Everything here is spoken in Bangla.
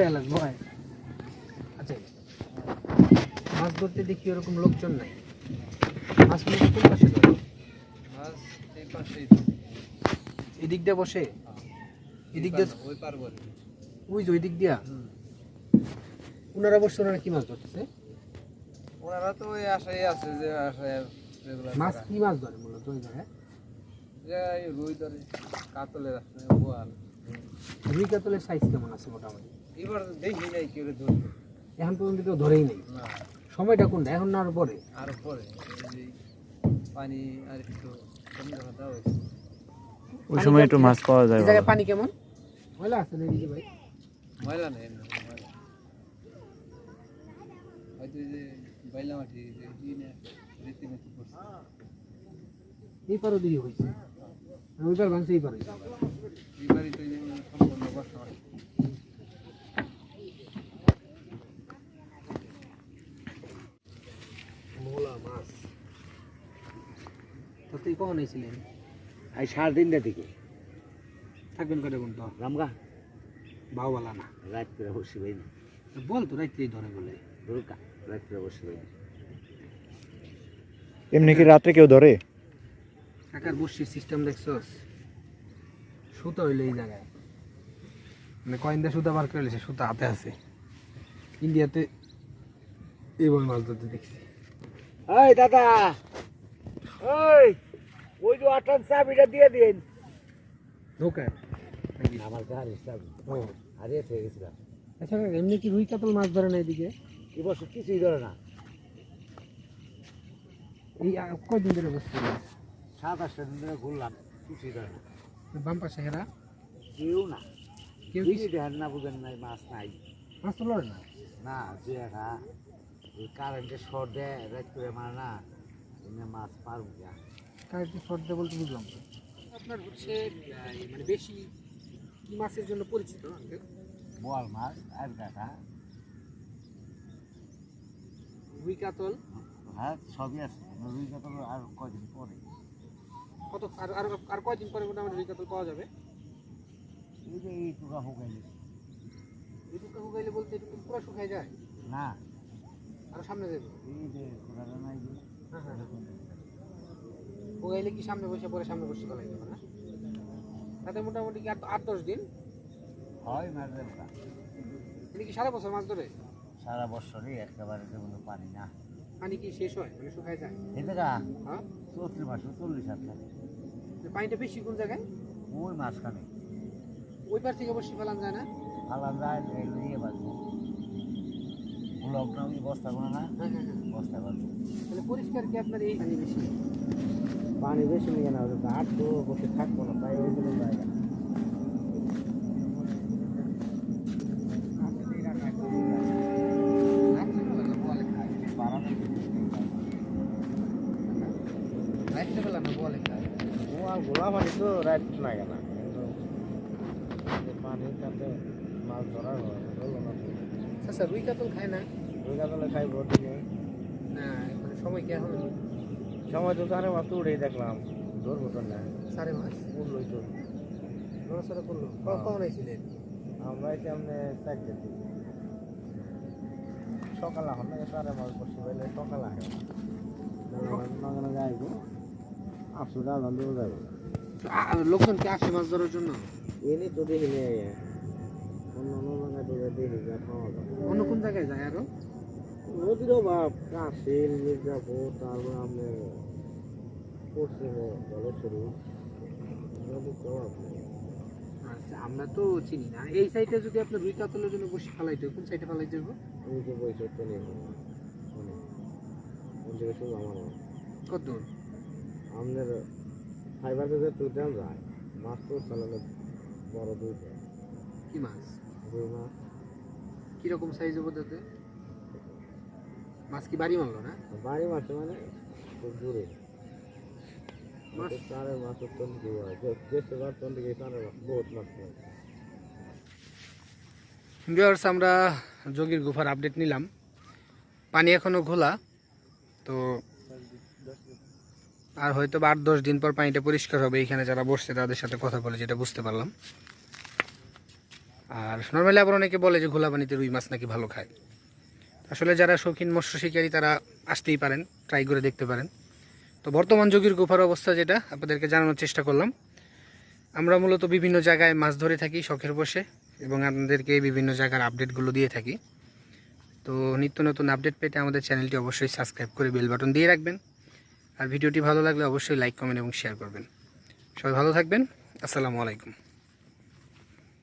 এলাস ভয়। আচ্ছা মাছ ধরতে দেখি ওরকম লোকজন নাই, মাছ মূলত কোন পাশে ধরে? মাছ এই পাশেই এদিক দিয়ে বসে, এদিক দিয়ে ওই পার বলে ওই যে ওই দিক দিয়া ওনারা বসে, ওনারা কি মাছ ধরতেছে? ওনারা তো ওই আশায় আছে যে আশায় রেগুলার মাছ কি মাছ ধরে মূলত ওই জায়গায়? রুই ধরে, কাতলের আছে, বোয়াল। রুই কাতলের সাইজ কেমন আছে মোটামুটি? এবার দেখি নাই কেউ ধরবে, এখন পর্যন্ত কেউ ধরেই নেই। না সময়টা কোনটা, এখন না আর পরে? আর পরে পানি আর একটু কম দেওয়া হয়েছে, ওই সময় একটু মাছ পাওয়া যায়। এই জায়গায় পানি কেমন? ময়লা আছে না এদিকে ভাই? ময়লা নেই না, ময়লা হয়তো যে বাইলা মাটি যে রেতি মেতি করছে, এই পারও দিয়ে হয়েছে, ওইবার ভাঙছে এই পারে। এই বাড়িতে সম্পূর্ণ বর্ষা হয়। মোলা মাছ তো তুই কখন এসেছিলেন? আজ 3:30 দিকে থাকবেন কটা কোন তো রামগা বাউবালা না, রাত করে বসে ভাই না বল তো রাত্রেই ধরে বলে। দুর্গা রাত করে বসে ভাই না। এমনি কি রাত্রে কেউ ধরে? কাকার বসির সিস্টেম দেখছস? সুতা হইলে এই জায়গায় মানে কয়েনটা সুতা বার করে লেছে, সুতা হাতে আছে। ইন্ডিয়াতে এইভাবে মাছ ধরতে দেখছি। এই দাদা, ওই ওই যে আটার চাবিটা দিয়ে দিন। নৌকা আমার গাড়ির চাবি ও হারিয়ে থেকে গেছিলাম। আচ্ছা কাকা, এমনি কি রুই কাতল মাছ ধরে না এদিকে? এই বছর কিছুই ধরে না, এই কয়দিন ধরে বসছে? 7-8 দিন ধরে ঘুরলাম, কিছুই ধরে না, বাম পাশে হেরা কেউ না। কেউ কেউ কি দেখেন না, বুঝেন নাই, মাছ নাই মাছ তো লড়ে না? না। যে একটা ওই কারেন্টের শর্ট দেয় রাত করে মার না, এমনি মাছ পারবো যা। কারেন্টের শর্ট দেয় বলতে বুঝলাম না। আপনার হচ্ছে মানে বেশি কি মাছের জন্য পরিচিত? বোয়াল মাছ আর কাটা রুই কাতল হ্যাঁ সবই আছে। রুই কাতল আর কয়দিন পরে, কত আর আর আর কয়দিন পরে মোটামুটি রুই কাতল পাওয়া যাবে? এই যে এই টুকা শুকাইলে এটুকু শুকাইলে বলতে এটুকু পুরো শুকাই যায় না, আর সামনে যাবে? এই যে টুকাটা নাই যে হ্যাঁ হ্যাঁ, শুকাইলে কি সামনে বসে পরে সামনে বসে ফেলাই যাবে না? তাতে মোটামুটি কি 8-10 দিন হয় মাছের ওটা। তিনি কি সারা বছর মাছ ধরে? সারা বছরই একেবারে যেগুলো পানি না, পানি কি শেষ হয় মানে শুকায় যায়? এই জায়গা হ্যাঁ, চৌত্রিশ মাসে 40 হাত থাকে। পানিটা বেশি কোন জায়গায়? ওই মাঝখানে ওই পার থেকে বসে ফেলান যায় না? ফালা যায়, নিয়ে বাঁচবো ব্লকটা ওই বস্তা কোনো না, হ্যাঁ হ্যাঁ হ্যাঁ, বস্তা বাঁচবো। তাহলে পরিষ্কার কি আপনার এই পানি বেশি? পানি বেশি নিয়ে না, আর তো বসে থাকবো না, তাই ওইগুলো জায়গা রাত্রেবেলা না বলে খায়? গোলা পানি তো রাত না কেন, কিন্তু পানি তাতে মাছ ধরার হয় বলো না। আচ্ছা রুই কাতল খায় না? রুই কাতলে খাই ভোর দিকে, না মানে সময় কি এখন? সময় তো সাড়ে মাছ তো উঠেই দেখলাম, ধরবো তো না, সাড়ে মাস উঠলোই তো। নড়াচড়া করলো? কখন আইছিলেন? আমরা এসে আপনি 4 দিন সকাল এখন না, সাড়ে মাছ বসে পাইলে সকাল আগে নগানো যাইব, 800 টাকা দেবো যাবো। লোকজন কি আসে মাছ ধরার জন্য? এনে তো দেখি নিয়ে অন্য অন্য জায়গায় তো দেখি যা পাওয়া যায়। অন্য কোন জায়গায় যায় আরো? নদীর অভাব, কাশের মির্জাপুর, তারপর আপনার পশ্চিমে জলেশ্বরী, নদীর তো অভাব নেই। আচ্ছা আমরা তো চিনি না এই সাইডে। যদি আপনার রুই কাতলের জন্য বসে ফেলাইতে, কোন সাইডে ফেলাইতে হবে? এই যে বৈশাখ তো নেই অনেক, কোন থেকে শুধু আমার কত দূর? আমাদের ফাইবার থেকে তুলতেও যায়, মাছ তো চালানো বড় দুইটা, কি মাছ? রুই মাছ। কিরকম সাইজ হবে তাতে? মাছ কি বাড়ি মারলো না? বাড়ি মাছ মানে খুব দূরে মাছ চারের মাছ উত্তর দিকে হয়, দেশে বর্তমান দিকে চারের মাছ বহুত মাছ হয়। ভিউয়ার্স, আমরা যোগীর গুফার আপডেট নিলাম। পানি এখনো ঘোলা, তো আর হয়তো 8-10 দিন পর পানিটা পরিষ্কার হবে। এখানে যারা বসছে তাদের সাথে কথা বলে যেটা বুঝতে পারলাম। আর নর্মালি আবার অনেকে বলে যে ঘোলা পানিতে রুই মাছ নাকি ভালো খায়। আসলে যারা শৌখিন মৎস্য শিকারী তারা আসতেই পারেন, ট্রাই করে দেখতে পারেন। তো বর্তমান যুগের গুফার অবস্থা যেটা আপনাদেরকে জানানোর চেষ্টা করলাম। আমরা মূলত বিভিন্ন জায়গায় মাছ ধরে থাকি শখের বসে, এবং আপনাদেরকে বিভিন্ন জায়গার আপডেটগুলো দিয়ে থাকি। তো নিত্য নতুন আপডেট পেতে আমাদের চ্যানেলটি অবশ্যই সাবস্ক্রাইব করে বেল বাটন দিয়ে রাখবেন। আর ভিডিওটি ভালো লাগলে অবশ্যই লাইক, কমেন্ট এবং শেয়ার করবেন। সবাই ভালো থাকবেন। আসসালামু আলাইকুম।